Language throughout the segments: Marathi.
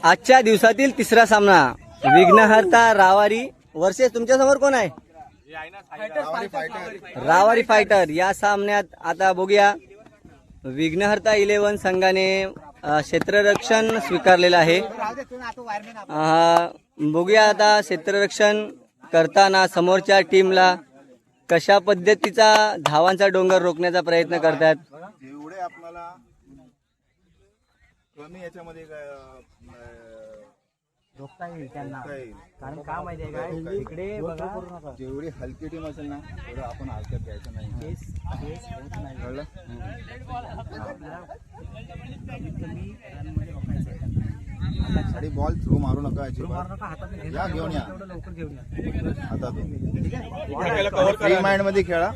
आजच्या दिवसातील तिसरा सामना विघ्नहर्ता रावारी वर्सेस तुमच्या समोर कोण आहे? रावारी फायटर. या सामन्यात आता बघूया विघ्नहर्ता 11 संघाने क्षेत्ररक्षण स्वीकारलेलं आहे. बघूया आता क्षेत्ररक्षण करताना समोरच्या टीमला कशा पद्धतीचा धावांचा डोंगर रोखण्याचा प्रयत्न करतात. एवढे आपल्याला कमी याच्यामध्ये रोखता येईल त्यांना. कारण का माहिती आहे का, इकडे बघा जेवढी हलकी टीम असेल ना तेवढं आपण हलक्यात घ्यायचं नाही. कळलं? आणि बॉल थ्रू मारू नका. या घेऊन या लवकर घेऊन या हातात. फ्री माइंड मध्ये खेळा.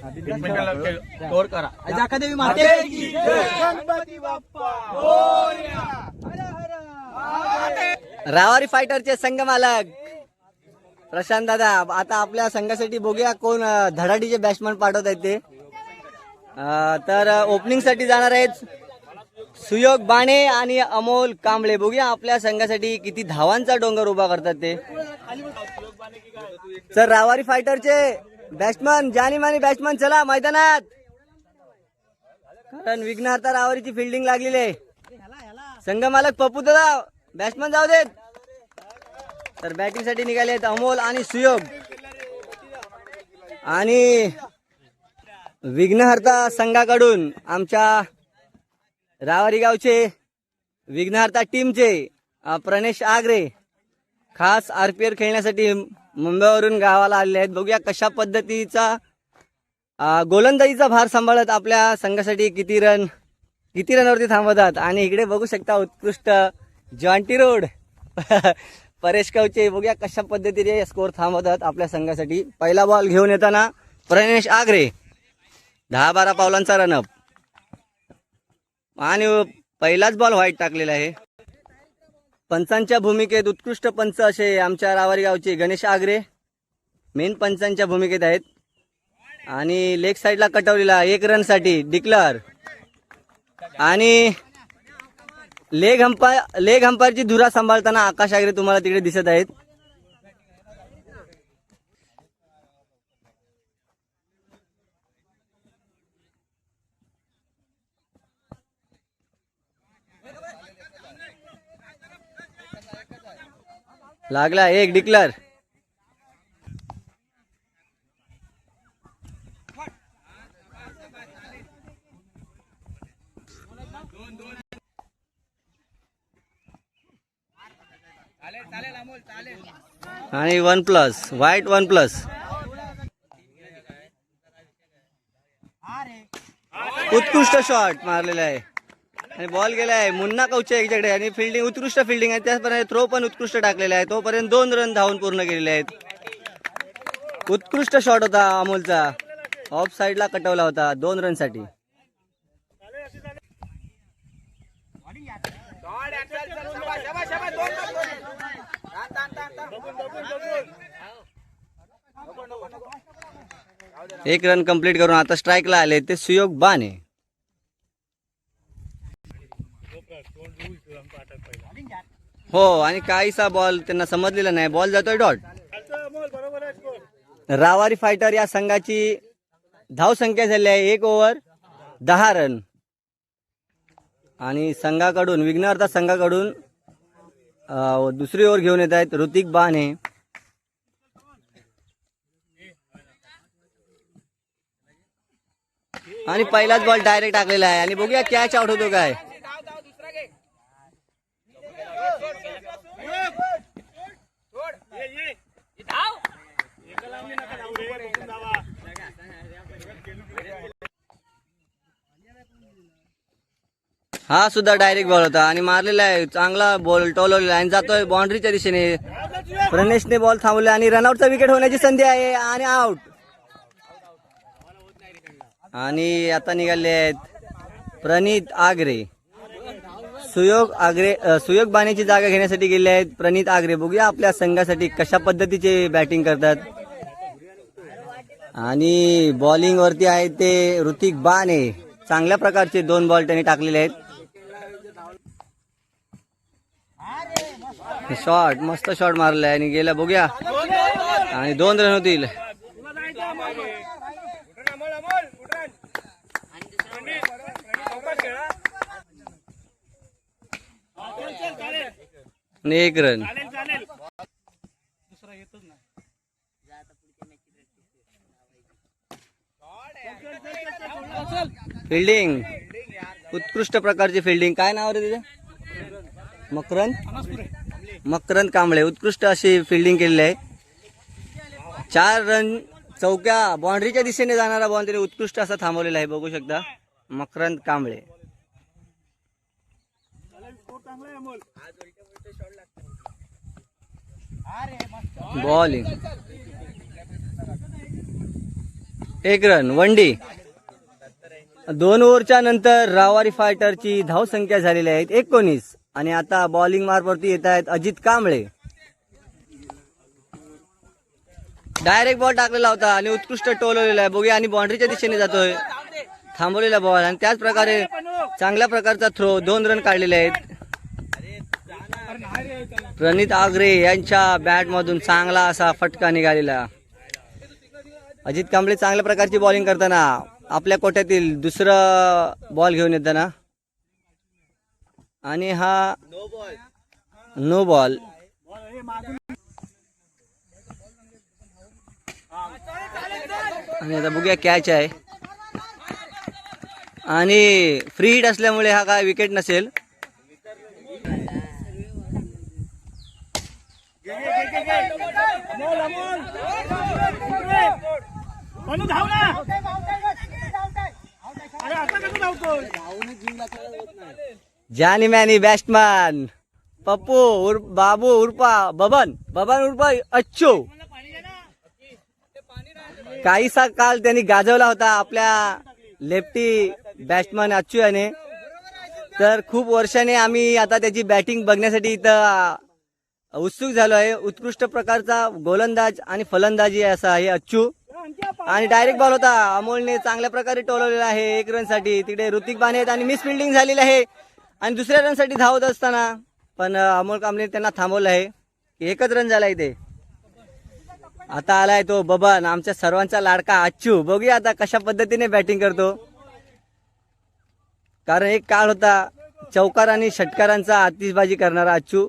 कव्हर करा. जाकादेवी माते की गणपती बाप्पा मोरया. रावारी फायटरचे संघ मालक प्रशांत दादा आता आपल्या संघासाठी बघूया कोण धडाडीचे बॅट्समन पाठवत आहेत ते. तर ओपनिंग साठी जाणार आहेत सुयोग बाणे आणि अमोल कांबळे. बघूया आपल्या संघासाठी किती धावांचा डोंगर उभा करतात ते. तर रावारी फायटरचे बॅट्समन जानीमानी बॅट्समन चला मैदानात, कारण विघ्नहर्ता रावारीची फिल्डिंग लागलेली आहे. संघ मालक पप्पू दादा बॅट्समन जाऊ देत. तर बॅटिंग साठी निघाले आहेत अमोल आणि सुयोग. आणि विघ्नहर्ता संघाकडून आमच्या रावारी गावचे विघ्नहर्ता टीमचे प्रणेश आगरे खास आरपीएल खेळण्यासाठी मुंबईवरून गावाला आलेले आहेत. बघूया कशा पद्धतीचा गोलंदाजीचा भार सांभाळत आपल्या संघासाठी किती रनवरती थांबवतात. आणि इकडे बघू शकता उत्कृष्ट जॉन्टी रोड परेश कवचे. बघूया कशा पद्धतीने स्कोर थांबवतात आपल्या संघासाठी. पहिला बॉल घेऊन येताना प्रणेश आगरे 10-12 पावलांचा रनअप आणि पहिलाच बॉल व्हाईट टाकलेला आहे. पंचांच्या भूमिकेत उत्कृष्ट पंच असे आमच्या रावारी गावचे गणेश आगरे मेन पंचांच्या भूमिकेत आहेत. आणि लेग साईडला कटवलेला 1 रनसाठी डिक्लर. आणि लेग अंपायरची धुरा सांभाळताना आकाश आगरे तुम्हाला तिकडे दिसत आहेत. लागला 1 डिक्लर. आणि 1+ व्हाईट 1+. उत्कृष्ट शॉट मारलेला आहे आणि बॉल गेला आहे मुन्ना कवचे याच्याकडे. आणि फिल्डिंग उत्कृष्ट फिल्डिंग आहे. त्याचप्रमाणे थ्रो पण उत्कृष्ट टाकलेला आहे. तोपर्यंत 2 रन धावून पूर्ण केलेले आहेत. उत्कृष्ट शॉट होता अमोलचा, ऑफ साईडला कटवला होता 2 रनसाठी. एक रन कंप्लीट करून आता स्ट्राईकला आले ते सुयोग बाणे. हो आणि काहीसा बॉल त्यांना समजलेला नाही. बॉल जातोय डॉट. रावारी फायटर या संघाची धाव संख्या झाली आहे 1 ओव्हर 10 रन. आणि संघाकडून विघ्नहर्ता संघाकडून दुसरी ओव्हर घेऊन येत आहेत ऋतिक बाणे. आणि पहिलाच बॉल डायरेक्ट टाकलेला आहे. आणि बघूया कॅच आउट होतो काय. हा सुद्धा डायरेक्ट बॉल होता आणि मारलेला आहे. चांगला बॉल टोलवलेला आणि जातोय बाउंड्रीच्या दिशेने. प्रणेशने बॉल थांबवला आणि रनआउटचा विकेट होण्याची संधी आहे आणि आउट. आणि आता निघाले आहेत प्रणित आगरे. सुयोग बाणेची जागा घेण्यासाठी गेले आहेत प्रणित आगरे. बघूया आपल्या संघासाठी कशा पद्धतीचे बॅटिंग करतात. आणि बॉलिंग वरती आहे ते ऋतिक बाणे. चांगल्या प्रकारचे 2 बॉल त्यांनी टाकलेले आहेत. शॉट मस्त शॉट मारलाय आणि गेला बघूया आणि 2 रन होतील. आणि 1 रन. फिल्डिंग उत्कृष्ट प्रकारची फिल्डिंग. काय नाव रे तिथे? मकरंद कांबळे. उत्कृष्ट अशी फिल्डिंग केलेली आहे. 4 रन चौक्या बाउंड्रीच्या दिशेने जाणारा बॉल त्याने उत्कृष्ट असा थांबवलेला आहे. बघू शकता मकरंद कांबळे. Bowling 1 run. वनडी. 2 ओव्हरच्या नंतर रावारी फायटरची धावसंख्या झालेली आहे 19 आणि आता बॉलिंग मार्फत येत आहेत अजित कांबळे. डायरेक्ट बॉल टाकलेला होता आणि उत्कृष्ट टोलवलेला आहे. बघूया आणि बाउंड्रीच्या दिशेने जातोय थांबवलेला बॉल आणि त्याच प्रकारे चांगल्या प्रकारचा थ्रो. 2 रन काढलेले आहेत. प्रणित आगरे यांच्या बॅट मधून चांगला असा फटका निघालेला. अजित कांबळे चांगल्या प्रकारची बॉलिंग करताना आपल्या कोट्यातील दुसरा बॉल घेऊन येताना आणि हा नो बॉल. आणि आता बघूया कॅच आहे आणि फ्री हिट असल्यामुळे हा काय विकेट नसेल. जानी मॅनी बॅट्समॅन पप्पू उर्फ बाबू उर्फा बबन उर्फा अच्छू. काहीसा काल त्यांनी गाजवला होता आपल्या लेफ्टी बॅट्समॅन अच्छू याने. तर खूप वर्षाने आम्ही आता त्याची बॅटिंग बघण्यासाठी इथं उत्सुक झालो आहे. उत्कृष्ट प्रकारचा गोलंदाज आणि फलंदाजी असा आहे अच्छू. आणि डायरेक्ट बॉल होता. अमोलने चांगल्या प्रकारे टोलवलेला आहे 1 रन साठी. तिकडे ऋतिक बाने आहेत आणि मिस फिल्डिंग झालेली आहे आणि दुसऱ्या रन साठी धावत असताना पण अमोल कांबळे त्यांना थांबवलं आहे. 1च रन झाला इथे. आता आलाय तो बबन आमच्या सर्वांचा लाडका अच्छू. बघूया आता कशा पद्धतीने बॅटिंग करतो. कारण एक काळ होता चौकार आणि षटकारांचा आतिषबाजी करणारा अच्छू.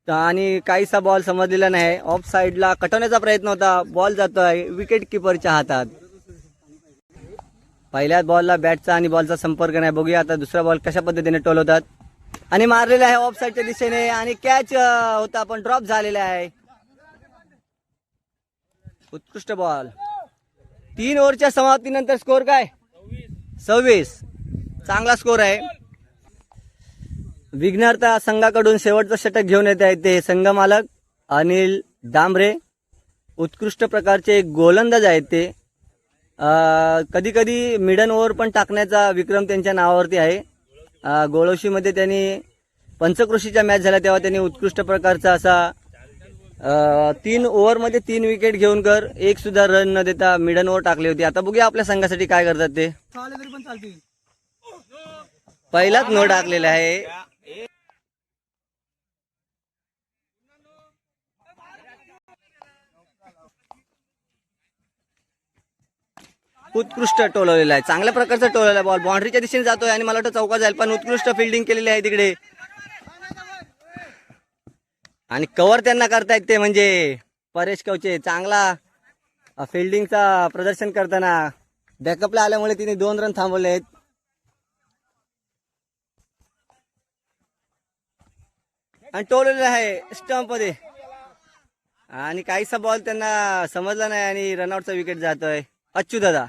आणि काहीसा बॉल समजलेला नाही. ऑफ साइडला कटवण्याचा प्रयत्न होता. बॉल जातोय विकेट किपरच्या हातात. पहिल्या बॉलला बॅटचा आणि बॉलचा संपर्क नाही. बघूया आता दुसरा बॉल कशा पद्धतीने टोलवतात आणि मारलेला आहे ऑफ साइडच्या दिशेने आणि कॅच होता पण ड्रॉप झालेला आहे. उत्कृष्ट बॉल. 3 ओव्हरच्या समाप्तीनंतर स्कोर काय? 26. चांगला स्कोर आहे. विघ्नहर्ता संघाकडून शेवटचं षटक घेऊन येत आहेत ते संघ मालक अनिल डांबरे. उत्कृष्ट प्रकारचे गोलंदाज आहेत ते. कधी कधी मिडन ओव्हर पण टाकण्याचा विक्रम त्यांच्या नावावरती आहे. गोळवशीमध्ये त्यांनी पंचक्रोशीच्या मॅच झाल्या तेव्हा त्यांनी उत्कृष्ट प्रकारचा असा 3 ओव्हरमध्ये 3 विकेट घेऊन कर 1 सुद्धा रन न देता मिडन ओव्हर टाकली होती. आता बघूया आपल्या संघासाठी काय करतात ते. पहिलाच नो टाकलेला आहे. उत्कृष्ट टोलवलेला आहे. चांगल्या प्रकारचा टोलवलेला बॉल बाउंड्रीच्या दिशेने जातोय आणि मला वाटतं चौका जाईल पण उत्कृष्ट फिल्डिंग केलेली आहे तिकडे. आणि कव्हर त्यांना करतायत ते म्हणजे परेश कवचे. चांगला फिल्डिंगचा प्रदर्शन करताना बॅकअपला आल्यामुळे तिने 2 रन थांबवले आहेत. आणि टोललेला आहे स्टंप मध्ये आणि काहीसा बॉल त्यांना समजला नाही आणि रनआउटचा विकेट जातोय. अच्छू दादा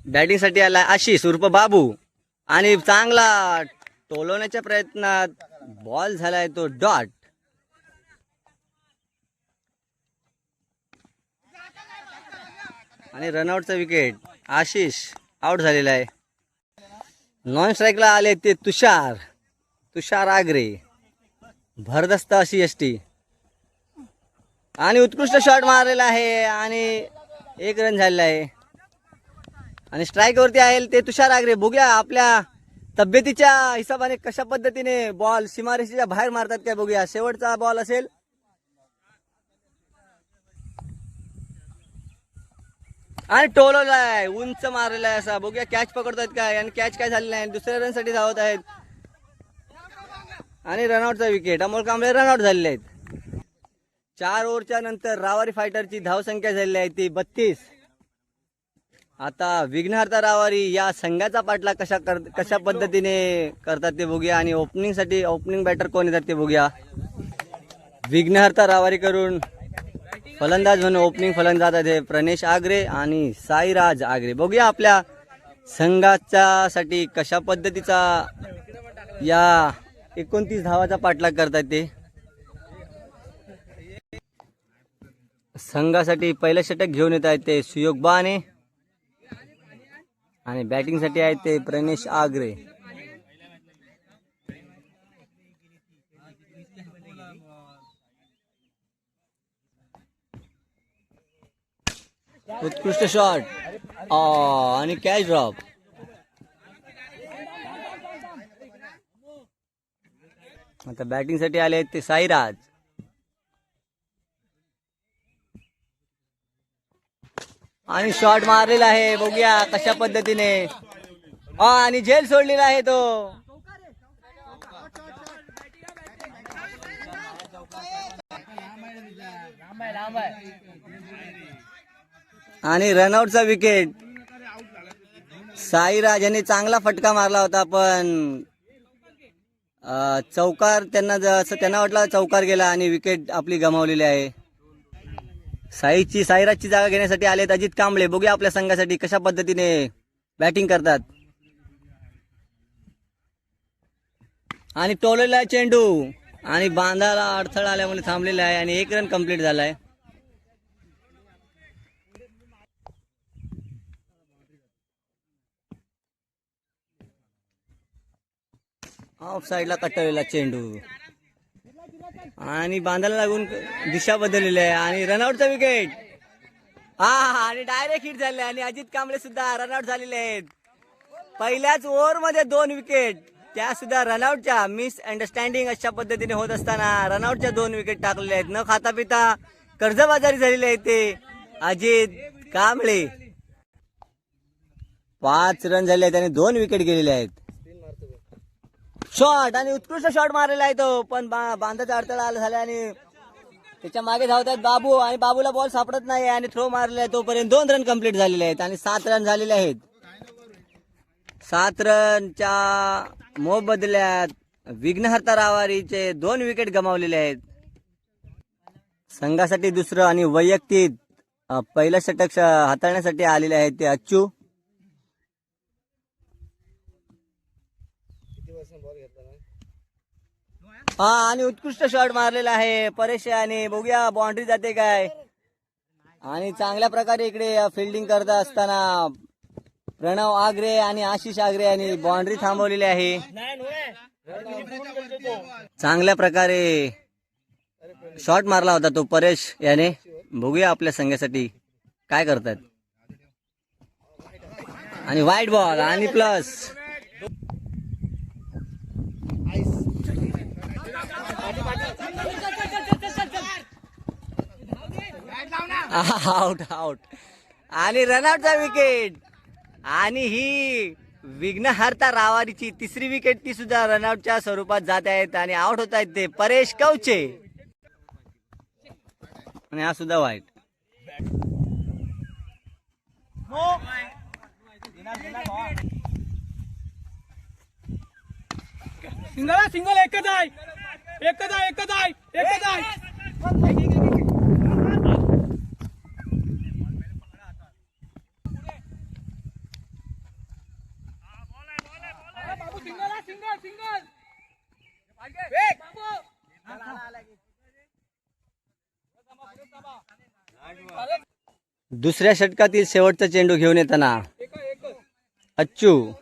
बॅटिंग साठी आला. आशिष उर्फ बाबू आणि चांगला टोलवण्याच्या प्रयत्नात बॉल झालाय तो डॉट. आणि रनआउटचा विकेट. आशिष आउट झालेला आहे. नॉन स्ट्राईकला आले ते तुषार आगरे. भरदस्त अशी यष्टी आणि उत्कृष्ट शॉट मारलेला आहे आणि 1 रन झालेला आहे. आणि स्ट्राईक वरती आहे ते तुषार आगरे. बघूया आपल्या तब्येतीच्या हिशोबाने कशा पद्धतीने बॉल सीमारेषेच्या बाहेर मारतात काय बघूया. शेवटचा बॉल असेल. आणि टोलवला आहे, उंच मारलेला आहे असा. बघूया कॅच पकडतात काय आणि कॅच काय झालेला आहे. दुसऱ्या रन साठी धावत आहेत आणि रनआउटचा विकेट. अमोल कांबळे रनआउट झालेले आहेत. 4 ओव्हरच्या नंतर रावारी फायटरची धावसंख्या झालेली आहे ती 32. आता विघ्नहर्ता रावारी या संघाचा पाठलाग कशा पद्धतीने करतात ते बघूया. आणि ओपनिंग बॅटर कोण येतात ते बघूया. विघ्नहर्ता रावारी करून फलंदाज म्हणून ओपनिंग फलंदाज आहेत प्रणेश आगरे आणि साईराज आगरे. बघूया आपल्या संघाच्या साठी कशा पद्धतीचा या 29 धावाचा पाठलाग करतात ते. संघासाठी पहिलं षटक घेऊन येत आहेत ते सुयोग बाने आणि बॅटिंग साठी आहेत ते प्रणेश आगरे. उत्कृष्ट शॉट आणि कॅच ड्रॉप. आता बॅटिंग साठी आले आहेत ते साईराज. आणि शॉट मारलेला आहे. बघूया कशा पद्धतीने आणि झेल सोडलेला आहे तो. आणि रनआउटचा विकेट. साईराज यांनी चांगला फटका मारला होता पण चौकार त्यांना वाटला चौकार गेला आणि विकेट आपली गमावलेली आहे. साईराजची जागा घेण्यासाठी आलेत अजित कांबळे. बघूया आपल्या संघासाठी कशा पद्धतीने बॅटिंग करतात. आणि टोललेला चेंडू आणि बांधाला अडथळा आल्यामुळे थांबलेला आहे आणि 1 रन कंप्लीट झाला आहे. ऑफ साईडला कटवलेला चेंडू आणि बांधाला लागून दिशा बदललेली आहे आणि रनआउटचा विकेट. आणि डायरेक्ट हिट झाले आणि अजित कांबळे सुद्धा रनआउट झालेले आहेत. पहिल्याच ओव्हर मध्ये 2 विकेट, त्या सुद्धा रनआउटच्या. मिस अंडरस्टँडिंग अशा पद्धतीने होत असताना रनआउटच्या 2 विकेट टाकलेले आहेत. न खाता पिता कर्जबाजारी झालेले आहेत ते अजित कांबळे. 5 रन झाले आहेत आणि 2 विकेट गेलेले आहेत. शॉट आणि उत्कृष्ट शॉट मारलेला आहे तो पण बांधाचा अडथळा आला झाला आणि त्याच्या मागे धावतात बाबू आणि बाबूला बॉल सापडत नाही आणि थ्रो मारलेला आहे. तोपर्यंत 2 रन कंप्लीट झालेले आहेत आणि 7 रन झालेले आहेत. 7 रनच्या मोबदल्यात विघ्नहर्ता रावारीचे 2 विकेट गमावलेले आहेत. संघासाठी दुसरं आणि वैयक्तिक पहिलं षटक हाताळण्यासाठी आलेले आहेत ते अच्चू. आणि उत्कृष्ट शॉट मारलेला आहे परेश आणि बघूया बाउंड्री जाते काय. आणि चांगल्या प्रकारे इकडे फिल्डिंग करत असताना प्रणव आगरे आणि आशिष आगरे यांनी बाउंड्री थांबवलेली आहे. चांगल्या प्रकारे शॉट मारला होता तो परेश याने. बघूया आपल्या संघासाठी काय करतात. आणि वाईट बॉल आणि प्लस आउट आणि रनआउटचा विकेट. आणि ही विघ्नहर्ता रावारीची 3री विकेट ती सुद्धा रनआउटच्या स्वरूपात जात आहेत आणि आउट होत आहेत ते परेश कवचे. आणि हा सुद्धा वाईट. सिंगल एकच आहे. दुसऱ्या षटकातील शेवटचा चेंडू घेऊन येताना अच्चू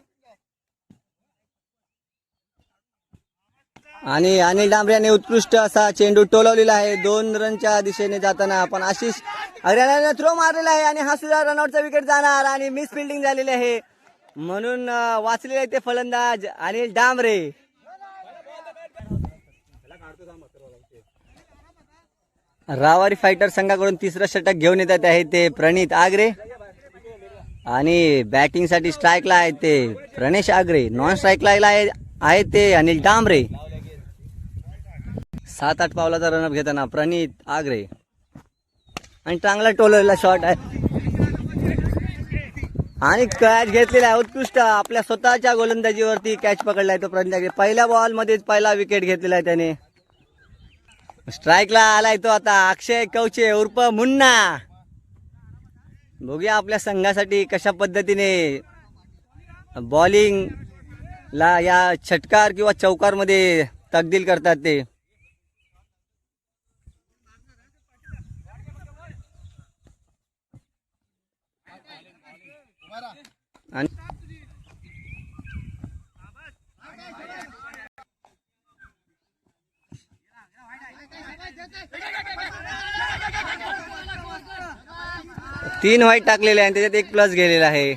आणि अनिल डांबरे यांनी उत्कृष्ट असा चेंडू टोलवलेला आहे 2 रनच्या दिशेने जाताना. पण आशिष अग्रवालने थ्रो मारलेला आहे आणि हा सुद्धा रनआउटचा विकेट जाणार आणि मिस फिल्डिंग झालेली आहे म्हणून वाचलेले आहे ते फलंदाज अनिल डांबरे. रावारी फायटर संघाकडून तिसरं षटक घेऊन येतात आहे ते प्रणित आगरे आणि बॅटिंग साठी स्ट्राईकला आहे ते प्रणेश आगरे. नॉन स्ट्राईकला आहे ते अनिल डांबरे. 7-8 पावलाचा रनअप घेताना प्रणित आगरे आणि चांगला टोलवलेला शॉट आहे आणि कॅच घेतलेला आहे उत्कृष्ट. आपल्या स्वतःच्या गोलंदाजीवरती कॅच पकडलाय तो प्रणित आगरे. पहिल्या बॉल मध्येच पहिला विकेट घेतलेला आहे त्याने. स्ट्राईकला आलाय तो आता अक्षय कवचे उर्फ मुन्ना. बघूया आपल्या संघासाठी कशा पद्धतीने बॉलिंग ला या षटकार किंवा चौकार मध्ये तब्दील करतात ते. आणि 3 व्हाईट टाकलेले आहे त्याच्यात 1 प्लस गेलेला आहे.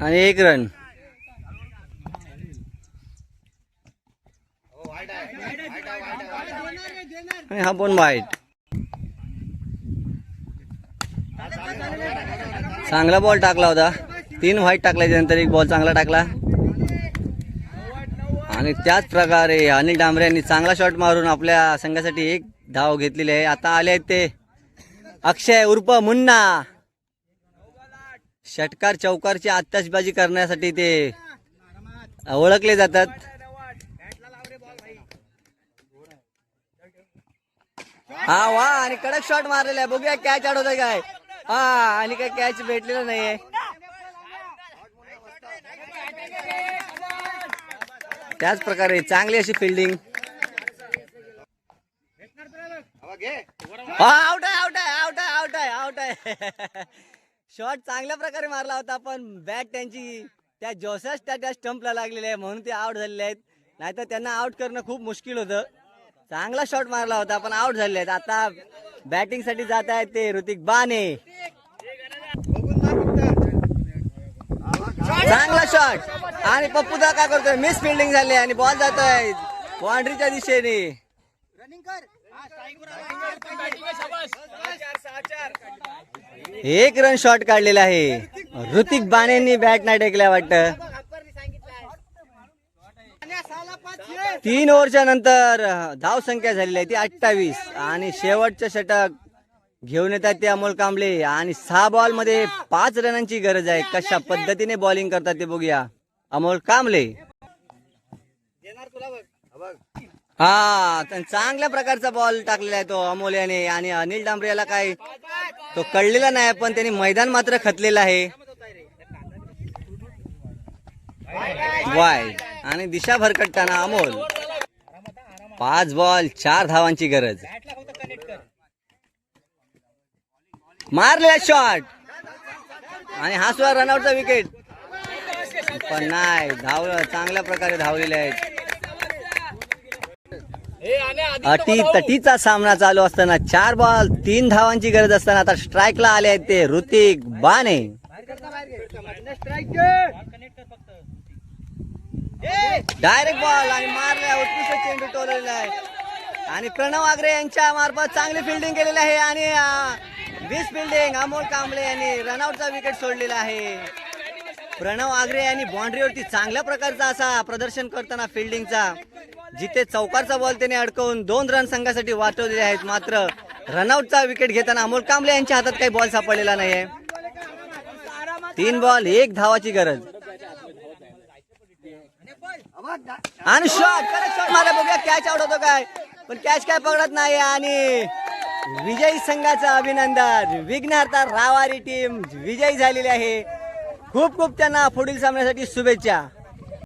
आणि 1 रन. आणि हा पण वाईट. चांगला बॉल टाकला होता. 3 व्हाईट टाकल्याच्या नंतर 1 बॉल चांगला टाकला आणि त्याच प्रकारे अनिल डांबरे यांनी चांगला शॉट मारून आपल्या संघासाठी 1 धाव घेतलेली आहे. आता आले आहेत ते अक्षय उर्फ मुन्ना. षटकार चौकारची आत्ताचबाजी करण्यासाठी ते ओळखले जातात. हा वा आणि कडक शॉट मारलेला आहे. बघूया कॅच अडवतोय काय. हा आणि काय कॅच भेटलेला नाहीये. त्याच प्रकारे चांगली अशी फिल्डिंग. आउट आहे आउट आहे आउट आहे आउट आहे आउट आहे. शॉट चांगल्या प्रकारे मारला होता पण बॅट त्यांची त्या जोशास त्या स्टंपला लागलेली आहे म्हणून ते आउट झालेले आहेत. नाहीतर त्यांना आउट करणं खूप मुश्किल होतं. चांगला शॉट मारला होता पण आउट झालेले आहेत. आता बॅटिंग साठी जात आहेत ते ऋतिक बाने. चांगला शॉट आणि पप्पूदा काय करतोय मिस फिल्डिंग झाली आणि बॉल जातोय बाउंड्रीच्या दिशेने. 1 रन शॉट काढलेला आहे. ऋतिक बानेंनी बॅट नाही टेकल्या वाटतं. 3 ओव्हरच्या नंतर धाव संख्या झालेली आहे ती 28 आणि शेवटचं षटक घेऊन येतात ते अमोल कांबळे आणि 6 बॉल मध्ये 5 रनांची गरज आहे. कशा पद्धतीने बॉलिंग करतात ते बघूया अमोल कांबळे. हा चांगल्या प्रकारचा बॉल टाकलेला आहे तो अमोल याने आणि अनिल डांबरे याला काय तो कळलेला नाही पण त्यांनी मैदान मात्र खतलेलं आहे. वाईड आणि दिशा भरकटताना अमोल. 5 बॉल 4 धावांची गरज. मारलेला शॉट आणि हा सुद्धा रनआउटचा विकेट पण नाही धावलं. चांगल्या प्रकारे धावलेले आहेत. अटी तटीचा सामना चालू असताना 4 बॉल 3 धावांची गरज असताना आता स्ट्राईकला आले आहेत ते ऋतिक बाने. डायरेक्ट बॉल आणि मारला उत्कृष्ट चेंडू टोललेला आहे आणि प्रणव आगरे यांच्या मार्फत चांगली फिल्डिंग केलेली आहे आणि 20 फिल्डिंग अमोल कांबळे यांनी रनआउटचा विकेट सोडलेला आहे. प्रणव आगरे यांनी बाउंड्रीवरती चांगल्या प्रकारचा असा प्रदर्शन करताना फिल्डिंगचा जिथे चौकारचा बॉल त्याने अडकवून 2 रन संघासाठी वाचवलेले आहेत. मात्र रनआउटचा विकेट घेताना अमोल कांबळे यांच्या हातात काही बॉल सापडलेला नाहीये. 3 बॉल 1 धावाची गरज आणि शॉट करेक्ट शॉट मारला. बघूया कॅच आउट होतो काय पण कॅच काय पकडत नाही आणि विजयी संघाचं अभिनंदन. विघ्नहर्ता रावारी टीम विजयी झालेली आहे. खूप खूप त्यांना पुढील सामन्यासाठी शुभेच्छा.